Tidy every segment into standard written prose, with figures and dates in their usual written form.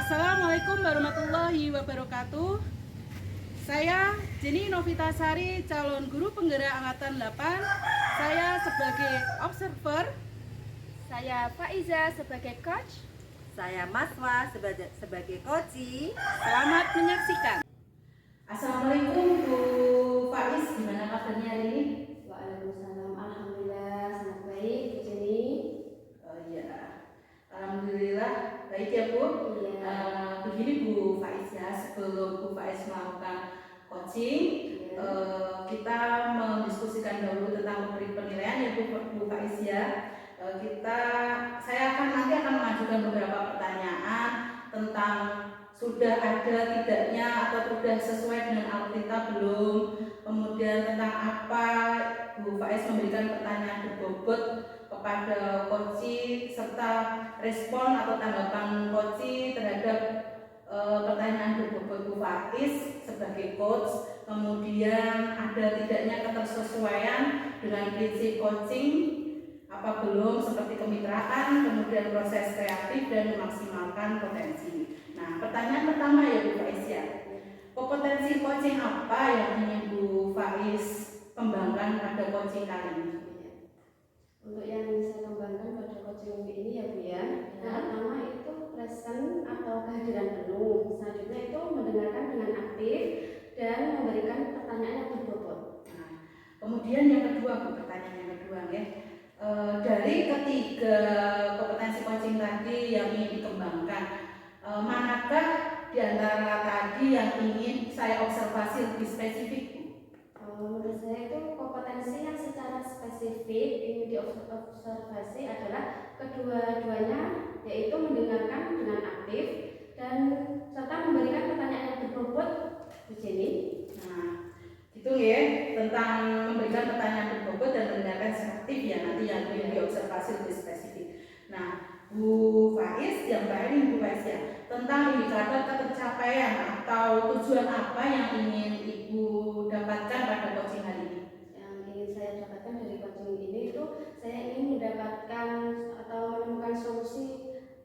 Assalamualaikum warahmatullahi wabarakatuh. Saya Jenny Novitasari, calon guru penggerak angkatan 8. Saya sebagai observer. Saya Faiza sebagai coach. Saya Maswa sebagai coach. Selamat menyaksikan. Assalamualaikum Bu Faiz, gimana kabarnya hari ini? Waalaikumsalam, alhamdulillah sangat baik Bu Jenny. Oh iya, alhamdulillah baik ya Bu. Iya. Begini Bu Faiz ya, sebelum Bu Faiz melakukan coaching, kita mendiskusikan dahulu tentang penilaian ya Bu Faiz ya. Saya nanti akan mengajukan beberapa pertanyaan tentang sudah ada tidaknya atau sudah sesuai dengan algoritma belum, kemudian tentang apa Bu Faiz memberikan pertanyaan berbobot kepada coach, serta respon atau tanggapan coach terhadap pertanyaan berbobot Bu Faiz sebagai coach. Kemudian ada tidaknya ketersesuaian dengan prinsip coaching apa belum, seperti kemitraan, kemudian proses kreatif dan memaksimalkan potensi. Nah, pertanyaan pertama ya Bu Faiz ya, kompetensi coaching apa yang ingin Bu Faiz kembangkan pada coaching kali ini? Untuk yang saya kembangkan pada coaching ini ya Bu ya, yang pertama itu present atau kehadiran penuh. Selanjutnya itu mendengarkan dengan aktif dan memberikan pertanyaan yang berbobot. Nah, kemudian yang kedua Bu, pertanyaan yang kedua ya. Dari ketiga kompetensi coaching tadi yang ingin dikembangkan, manakah di antara tadi yang ingin saya observasi lebih spesifik? Menurut saya itu kompetensi yang secara spesifik ingin diobservasi adalah kedua-duanya, yaitu mendengarkan dengan aktif dan serta memberikan pertanyaan yang berbobot Bu Jenny. Nah, itu ya, tentang memberikan pertanyaan berbobot dan mendengarkan aktif ya, nanti yang ingin diobservasi lebih spesifik. Nah, Bu Faiz, yang terakhir ini Bu Faiz ya, tentang indikator ketercapaian atau tujuan apa yang ingin Ibu dapatkan pada coaching hari ini? Yang ingin saya dapatkan dari coaching ini itu saya ingin mendapatkan atau menemukan solusi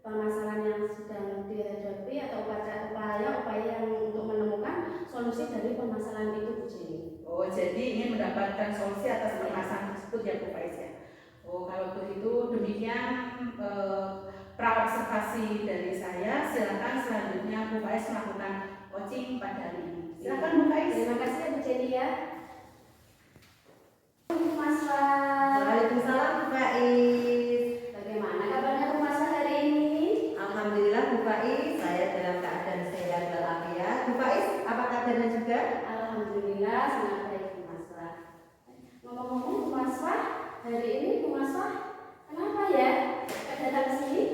permasalahan yang sedang dihadapi atau upaya yang untuk menemukan solusi dari permasalahan itu Bu Jenny. Oh, jadi ingin mendapatkan solusi atas permasalahan tersebut ya Bu Faiz ya. Oh, kalau begitu demikian praobservasi dari saya. Silakan selanjutnya Bu Faiz melakukan coaching pada hari ini. Silakan Bu Faiz. Terima kasih ya Bu Jenny ya. Maswa. Waalaikumsalam Bu Faiz. Bagaimana kabarnya Bu Maswa hari ini? Alhamdulillah Bu Faiz, saya dalam keadaan sehat walafiat. Bu Faiz, apa kabarnya juga? Alhamdulillah sangat baik Bu Maswa. Ngomong-ngomong Bu Maswa, hari ini Bu Maswa kenapa ya datang ke sini?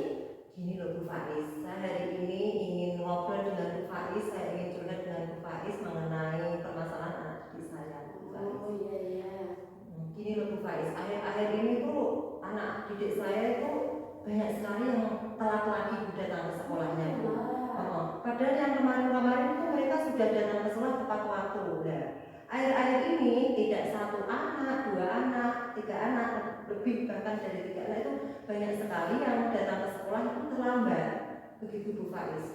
Gini loh Bu Faiz, saya hari ini ingin ngobrol dengan Bu Faiz, saya ingin curhat dengan Bu Faiz mengenai permasalahan anak didik saya Bu Faiz. Oh iya. Gini loh Bu Faiz, akhir-akhir ini tuh anak didik saya itu banyak sekali yang telat lagi datang ke sekolahnya Bu. Padahal yang kemarin-kemarin itu mereka sudah datang ke sekolah tepat waktu. Nah, akhir-akhir ini tidak satu anak, dua anak, tiga anak, lebih bahkan dari tiga anak itu banyak sekali yang datang ke sekolah itu terlambat. Begitu Bu Faiz.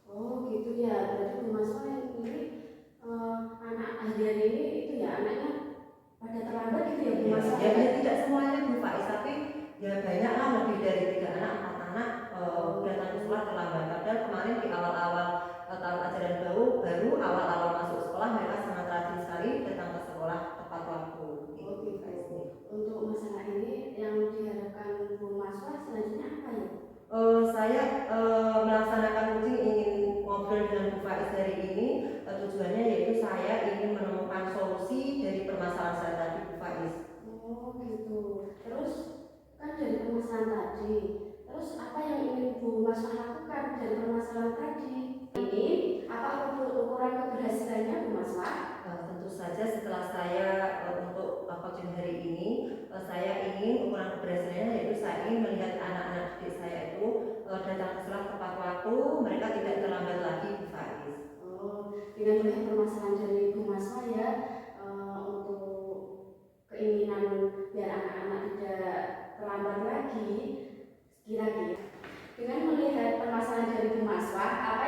Oh gitu ya, berarti Bu Maswa yang ini anak akhir ini itu ya anaknya pada terlambat gitu ya Bu Maswa? Ya, tidak semuanya Bu Faiz, tapi ya banyaklah lebih dari tiga anak, empat anak datang ke sekolah terlambat. Padahal kemarin di awal-awal tahun ajaran baru awal-awal masuk sekolah mereka sangat rajin sekali datang ke sekolah tepat waktu. Oh gitu. Untuk masalah ini yang diharapkan Bu Maswa selanjutnya apa ya? Saya melaksanakan coaching ingin ngobrol dengan Bu Faiz hari ini. Tujuannya yaitu saya ingin menemukan solusi dari permasalahan saya tadi Bu Faiz. Oh gitu. Terus kan dari permasalahan tadi, terus apa yang ingin Bu Maswa lakukan dari permasalahan tadi? Ini apa ukuran keberhasilannya Bu Maswa? Tentu saja setelah saya untuk coaching hari ini, saya ingin ukuran keberhasilannya yaitu saya ingin melihat anak-anak didik saya itu datang ke sekolah tepat waktu, mereka tidak terlambat lagi Bu Faiz. Oh, dengan melihat permasalahan dari Bu Maswa ya, untuk keinginan biar anak-anak tidak terlambat lagi, kira-kira dengan melihat permasalahan dari Bu Maswa, apa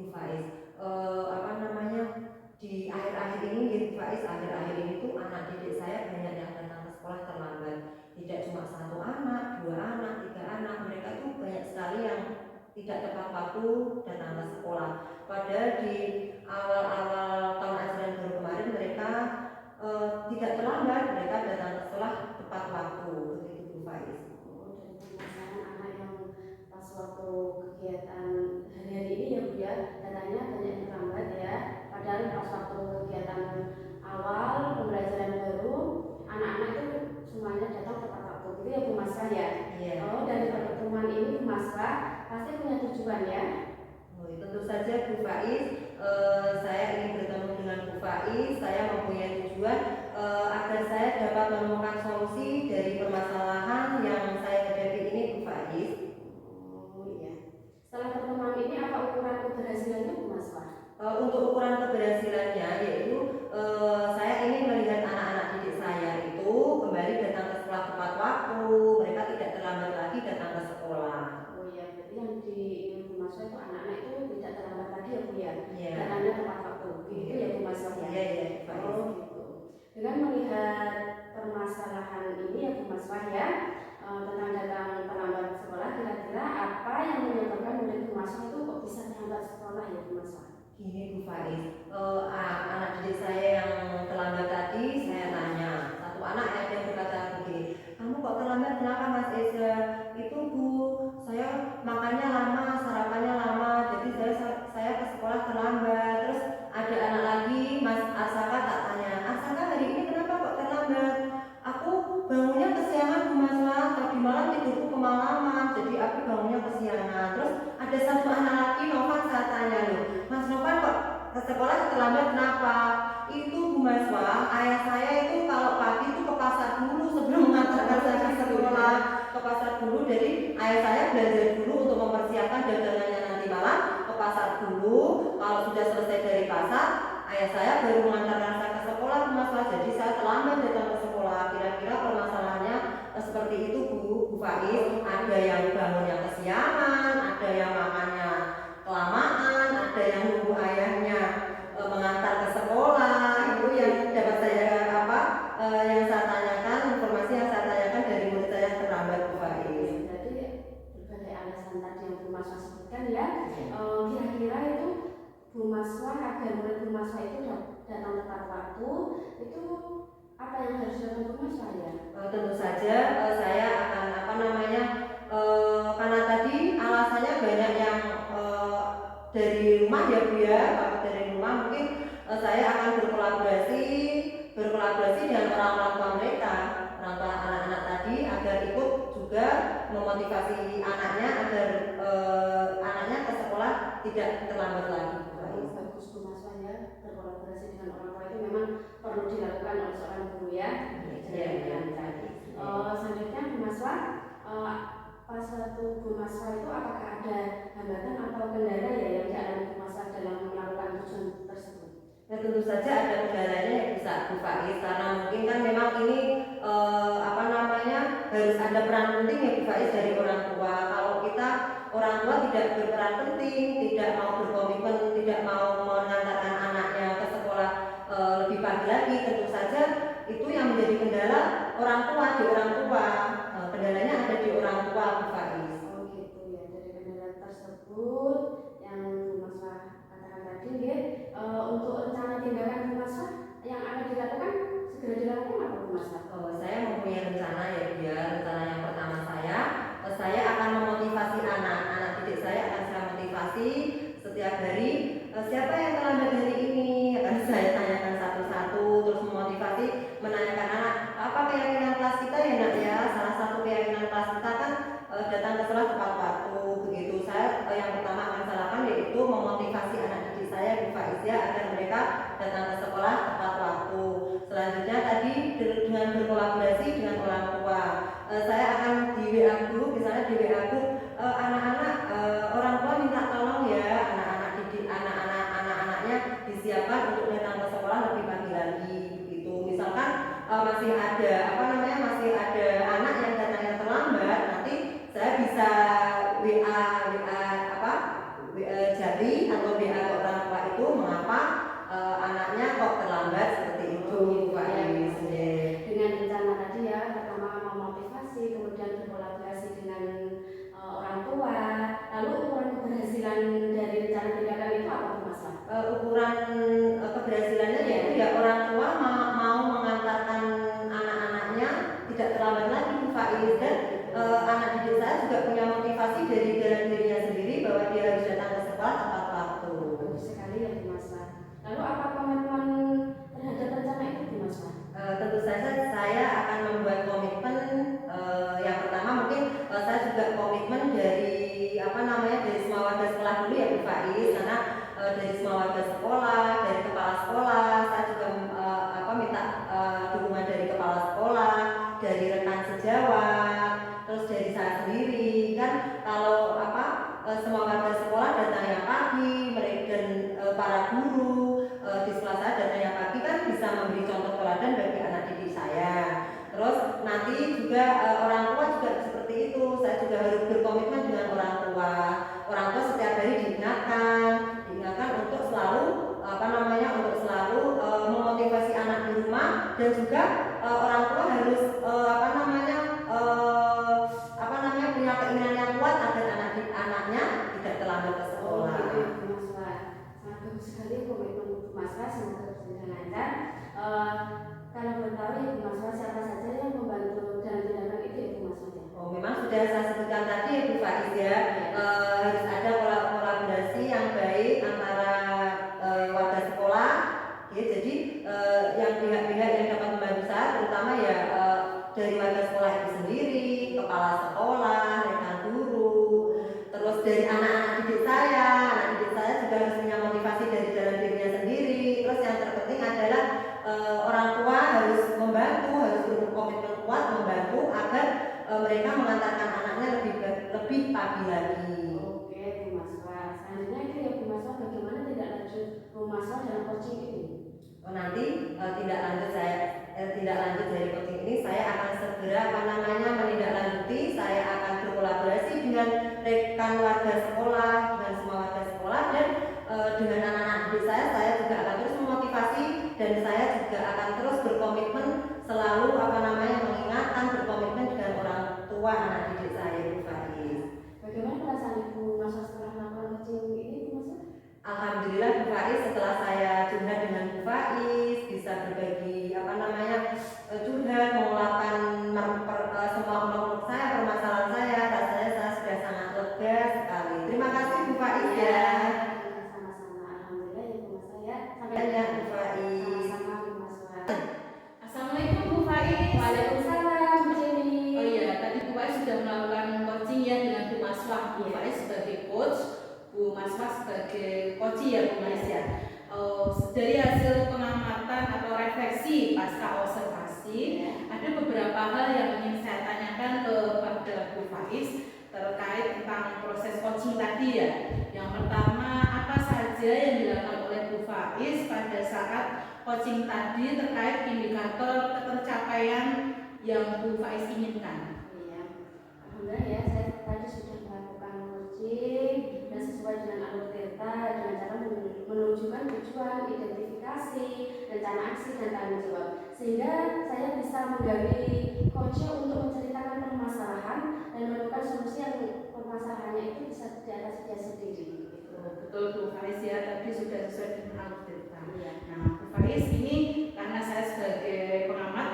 Bu Faiz, apa namanya, di akhir-akhir ini Bu Faiz, akhir-akhir ini tuh anak didik saya banyak yang datang ke sekolah terlambat. Tidak cuma 1 anak, 2 anak, 3 anak, mereka tuh banyak sekali yang tidak tepat waktu datang ke sekolah. Padahal di awal-awal tahun ajaran baru kemarin mereka tidak terlambat, mereka datang ke sekolah tepat waktu, begitu Bu Faiz. Oh, dari permasalahan anak yang pas waktu kegiatan hari-hari ini ya Bu ya, datanya banyak yang terlambat ya. Padahal pas waktu kegiatan awal pembelajaran baru, anak-anak itu semuanya datang tepat waktu, gitu ya Bu Masra ya. Iya. Oh, dari pertemuan ini Bu Masra pasti punya tujuan ya. Tentu saja Bu Faiz, saya ingin bertemu dengan Bu Faiz. Saya mempunyai tujuan agar saya dapat menemukan solusi dari permasalahan yang saya hadapi ini, Bu Faiz. Oh iya. Setelah pertemuan ini apa ukuran keberhasilannya Bu Masra? Untuk ukuran keberhasilannya yaitu saya ingin melihat anak-anak didik saya itu kembali datang ke sekolah tepat waktu, mereka tidak terlambat lagi datang ke sekolah. Oh iya, berarti yang di Bu Masra itu anak-anak itu tidak terlambat lagi ya Bu ya. Iya. Datangnya tepat waktu. Gitu ya Bu Masra ya. Iya, iya, Bu Faiz. Oh gitu. Dengan melihat permasalahan ini ya Bu Masra ya, tentang datang terlambat sekolah, kira-kira apa yang menyebabkan murid Bu Masra itu kok bisa terlambat sekolah ya Bu Masra? Gini Bu Faiz, anak didik saya yang terlambat tadi saya tanya, satu anak yang berkata begini, kamu kok terlambat kenapa Mas Eza? Itu Bu, saya makannya lama, sarapannya lama, jadi saya ke sekolah terlambat. Terus ada anak lagi, Mas Asaka, tak tanya, Asaka hari ini kenapa kok terlambat? Aku bangunnya kesiangan Bu Masra, tadi malam tidurku kemalaman, jadi aku bangunnya kesiangan. Terus ada satu anak lagi, Novan, saya tanya loh, Mas Novan kok ke sekolah terlambat kenapa? Itu Bu Masra, ayah saya itu kalau pagi itu ke pasar dulu sebelum mengantarkan saya ke sekolah, ke pasar dulu. Jadi ayah saya belajar dulu untuk mempersiapkan dagangannya nanti malam, ke pasar dulu. Kalau sudah selesai dari pasar, ayah saya baru mengantarkan saya ke sekolah Bu Masra. Jadi saya terlambat datang ke sekolah. Kira-kira permasalahannya seperti itu Bu Faiz. Ada yang bangunnya kesiangan, ada yang makannya kelamaan, ada yang nunggu ayahnya mengantar ke sekolah. Itu yang dapat saya yang saya tanyakan, informasi yang saya tanyakan dari murid saya yang terlambat Bu Faiz. Berarti berbagai alasan tadi yang Bu Masra sebutkan ya, kira-kira itu Bu Masra agar murid Bu Masra itu datang tepat waktu, itu apa yang harus dilakukan Bu Masra ya? Tentu saja saya akan karena tadi alasannya banyak yang dari rumah ya Bu ya, kalau dari rumah mungkin saya akan berkolaborasi dengan orang tua mereka, orang tua anak-anak tadi agar ikut juga memotivasi anaknya agar anaknya ke sekolah tidak terlambat lagi. Bagus Bu Masra ya, berkolaborasi dengan orang tua itu memang perlu dilakukan oleh seorang guru ya. Iya. Selanjutnya Bu Masra, pas waktu Bu Masra itu apakah ada hambatan atau kendala ya yang dialami Bu Masra dalam melakukan tujuan tersebut? Ya tentu saja ada kendalanya ya bisa Bu Faiz, karena mungkin kan memang ini harus ada peran penting ya Bu Faiz dari orang tua. Kalau kita orang tua tidak berperan penting, tidak mau berkomitmen, tidak mau mengantarkan anaknya ke sekolah lebih pagi lagi, tentu saja itu yang menjadi kendala orang tua. Kendalanya ada di orang tua Bu Faiz. Oh gitu ya, dari kendala tersebut yang Bu Masra katakan tadi ya, untuk rencana tindakan Bu Masra yang akan dilakukan segera dilakukan apa Bu Masra? Saya mempunyai rencana ya Bu ya. Rencana yang pertama saya akan memotivasi anak didik saya, akan saya motivasi setiap hari. Siapa yang terlambat hari ini akan saya tanyakan satu-satu, terus memotivasi, menanyakan anak apa keyakinan kelas kita ya nak ya. Salah satu keyakinan kelas kita kan datang ke sekolah tepat waktu. Begitu saya yang pertama akan saya lakukan yaitu memotivasi anak didik saya Bu Faiz ya, agar mereka datang ke sekolah tepat waktu. Selanjutnya tadi dengan berkolaborasi dengan orang tua, saya akan di WA group, misalnya di WA group anak-anak orang tua minta tolong ya anak-anak didik anak-anaknya disiapkan untuk datang ke sekolah lebih pagi lagi. Begitu. Misalkan masih ada anak yang datangnya terlambat, nanti saya bisa WA jari atau WA dari semua warga sekolah, dari kepala sekolah. Saya juga minta dukungan dari kepala sekolah, dari rekan sejawat, terus dari saya sendiri. Kan kalau semua warga sekolah datangnya pagi, mereka dan para guru di sekolah saya datangnya pagi kan bisa memberi contoh teladan bagi anak didik saya. Terus nanti juga orang tua juga seperti itu. Saya juga harus berkomitmen dengan orang tua. Orang tua setiap hari diingatkan untuk selalu untuk selalu memotivasi anak di rumah, dan juga orang tua harus punya keinginan yang kuat agar anaknya tidak terlambat ke sekolah. Sangat bagus sekali komitmen Bu Maswa, semoga berjalan lancar. Kalau boleh tahu ya Bu Maswa, siapa saja yang membantu dalam tindakan itu ya Bu Maswa? Oh, memang sudah saya sebutkan tadi ya Bu Faiz ya, harus ada kolaborasi yang baik antara warga sekolah. Ya, jadi yang pihak-pihak yang dapat membantu saya terutama ya dari warga sekolah itu sendiri, kepala sekolah, rekan guru, terus dari anak-anak didik saya. Anak didik saya juga harus punya motivasi dari dalam dirinya sendiri. Terus yang terpenting adalah orang tua harus membantu, harus berkomitmen kuat membantu agar mereka mengantarkan anaknya lebih pagi lagi. Oke Bu Maswa, selanjutnya itu ya Bu Maswa, bagaimana tindak lanjut Bu Maswa dalam coaching ini? Nanti tindak lanjut dari coaching ini saya akan segera menindaklanjuti. Saya akan berkolaborasi dengan rekan warga sekolah, dengan semua warga sekolah, dan dengan anak-anak didik saya juga akan terus memotivasi, dan saya juga akan terus berkomitmen selalu mengingatkan, berkomitmen dengan orang tua anak didik saya Bu Faiz. Bagaimana perasaan Ibu Maswa setelah melakukan coaching ini Bu Maswa? Alhamdulillah Bu Faiz, setelah saya curhat dengan Bu Faiz, bisa berbagi curhat, mengeluarkan semua unek-unek saya, permasalahan saya, rasanya saya sudah sangat lega sekali. Terima kasih Bu Faiz ya. Sama-sama, alhamdulillah ya Bu Maswa ya. Sampai jumpa Bu Faiz. Sama-sama Bu Maswa. Assalamualaikum Bu Faiz. Waalaikumsalam Bu Jenny. Oh iya, tadi Bu Faiz sudah melakukan coaching ya dengan Bu Maswa. Bu Faiz sebagai coach, Bu Maswa sebagai coach ya Bu Mas ya. Dari hasil pengamatan atau refleksi pasca observasi, ada beberapa hal yang ingin saya tanyakan kepada Bu Faiz terkait tentang proses coaching tadi ya. Yang pertama, apa saja yang dilakukan oleh Bu Faiz pada saat coaching tadi terkait indikator ketercapaian yang Bu Faiz inginkan? Iya, alhamdulillah ya, saya tadi sudah melakukan coaching dan sesuai dengan alur Tirta dengan cara menunjukkan tujuan, identifikasi, rencana aksi dan tanggung jawab, sehingga saya bisa menggali coachnya untuk menceritakan permasalahan dan menemukan solusi yang permasalahannya itu bisa diatasi dia sendiri. Betul Bu Faiz ya, tadi sudah sesuai dengan alur Tirta. Iya. Nah Bu Faiz ini karena saya sebagai pengamat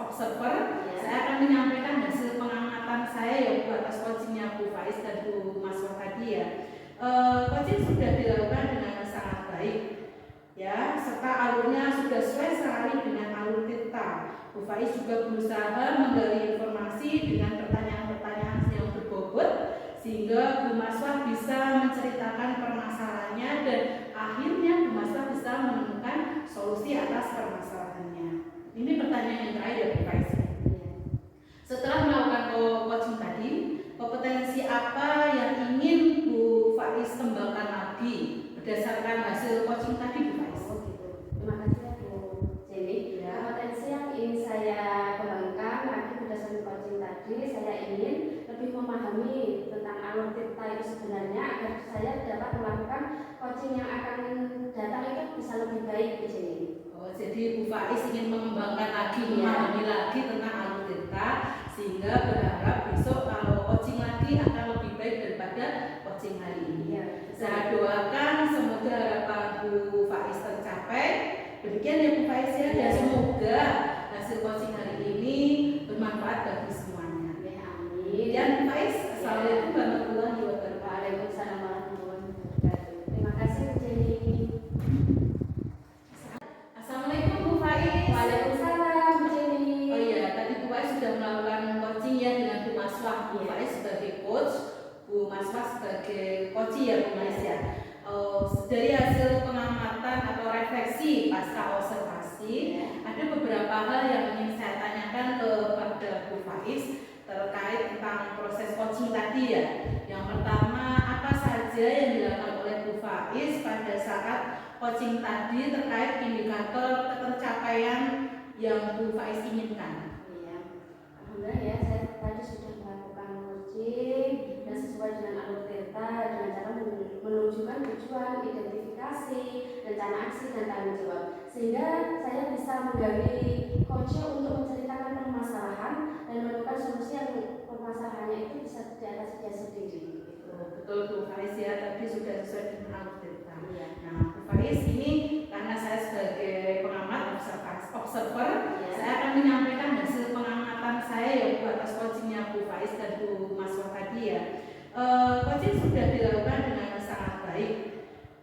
observer, saya akan menyampaikan hasil pengamatan saya ya Bu atas coachingnya Bu Faiz dan Bu Maswa tadi ya. Coaching sudah dilakukan dengan sangat baik ya, serta alurnya sudah sesuai sekali dengan alur Tirta. Bu Faiz juga berusaha menggali informasi dengan pertanyaan-pertanyaan yang berbobot, sehingga Bu Maswa bisa menceritakan permasalahannya dan akhirnya Bu Maswa bisa menemukan solusi atas permasalahannya. Ini pertanyaan yang terakhir ya Bu Faiz. Setelah melakukan coaching tadi, kompetensi apa yang ingin Bu Faiz kembangkan lagi berdasarkan hasil coaching tadi Bu Faiz? Oh gitu. Terima kasih ya Bu Jenny. Kompetensi yang ingin saya kembangkan lagi berdasarkan coaching tadi, saya ingin lebih memahami tentang alur Tirta itu sebenarnya agar saya dapat melakukan coaching yang akan datang itu bisa lebih baik Bu Jenny. Jadi Bu Faiz ingin mengembangkan lagi, memahami lagi tentang alur Tirta, sehingga berharap besok kalau coaching lagi akan lebih baik daripada coaching hari ini. Saya doakan semoga harapan Bu Faiz tercapai. Demikian ya Bu Faiz ya, dan semoga hasil coaching hari ini bermanfaat bagi semuanya. Amin. Dan Bu Faiz, assalamualaikum warahmatullahi wabarakatuh. Waalaikumsalam warahmatullahi wabarakatuh. Terima kasih Bu Jenny. Assalamualaikum Bu Faiz. Waalaikumsalam Bu Jenny. Oh iya, tadi Bu Faiz sudah melakukan coaching ya dengan Bu Maswa. Bu Faiz sebagai coach, Bu Maswa sebagai coach ya Bu Mas ya. Dari dari hasil pengamatan atau refleksi pasca observasi, ada beberapa hal yang ingin saya tanyakan kepada Bu Faiz terkait tentang proses coaching tadi ya. Yang pertama, apa saja yang dilakukan oleh Bu Faiz pada saat coaching tadi terkait indikator ketercapaian yang Bu Faiz inginkan? Iya, alhamdulillah ya, saya tadi sudah melakukan coaching dan sesuai dengan alur Tirta dengan cara menunjukkan tujuan, identifikasi, rencana aksi dan tanggung jawab, sehingga saya bisa menggali coachnya untuk menceritakan permasalahan dan menemukan solusi yang permasalahannya itu bisa diatasi dia sendiri. Betul Bu Faiz ya, tadi sudah sesuai dengan alur Tirta. Iya. Nah Bu Faiz ini karena saya sebagai pengamat observer, saya akan menyampaikan hasil pengamatan saya ya Bu atas coachingnya Bu Faiz dan Bu Maswa tadi ya. Coaching sudah dilakukan dengan sangat baik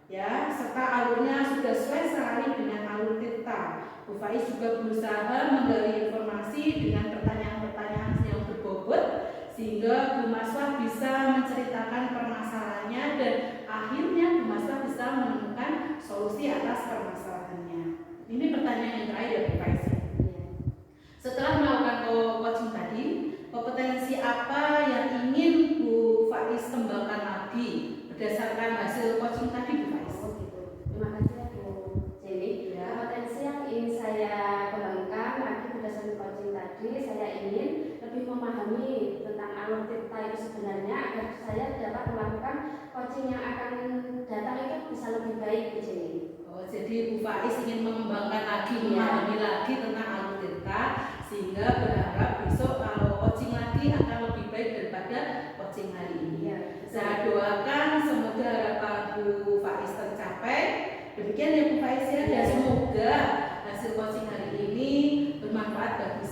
ya, serta alurnya sudah sesuai sekali dengan alur Tirta. Bu Faiz juga berusaha menggali informasi dengan pertanyaan-pertanyaan yang berbobot sehingga Bu Maswa bisa menceritakan permasalahannya dan akhirnya Bu Maswa bisa menemukan solusi atas permasalahannya. Ini pertanyaan yang terakhir ya Bu Faiz. Setelah melakukan coaching tadi, kompetensi apa yang ingin Bu Faiz kembangkan lagi berdasarkan hasil coaching tadi Bu Faiz? Oh gitu. Terima kasih ya Bu Jenny. Kompetensi yang ingin saya kembangkan lagi berdasarkan coaching tadi, saya ingin lebih memahami tentang alur Tirta itu sebenarnya agar saya dapat melakukan coaching yang akan datang itu bisa lebih baik Bu Jenny. Jadi Bu Faiz ingin mengembangkan lagi, memahami lagi tentang alur Tirta sehingga berharap besok kalau coaching lagi akan lebih baik daripada coaching hari ini. Saya doakan semoga harapan Bu Faiz tercapai. Demikian ya Bu Faiz ya, dan semoga hasil coaching hari ini bermanfaat bagi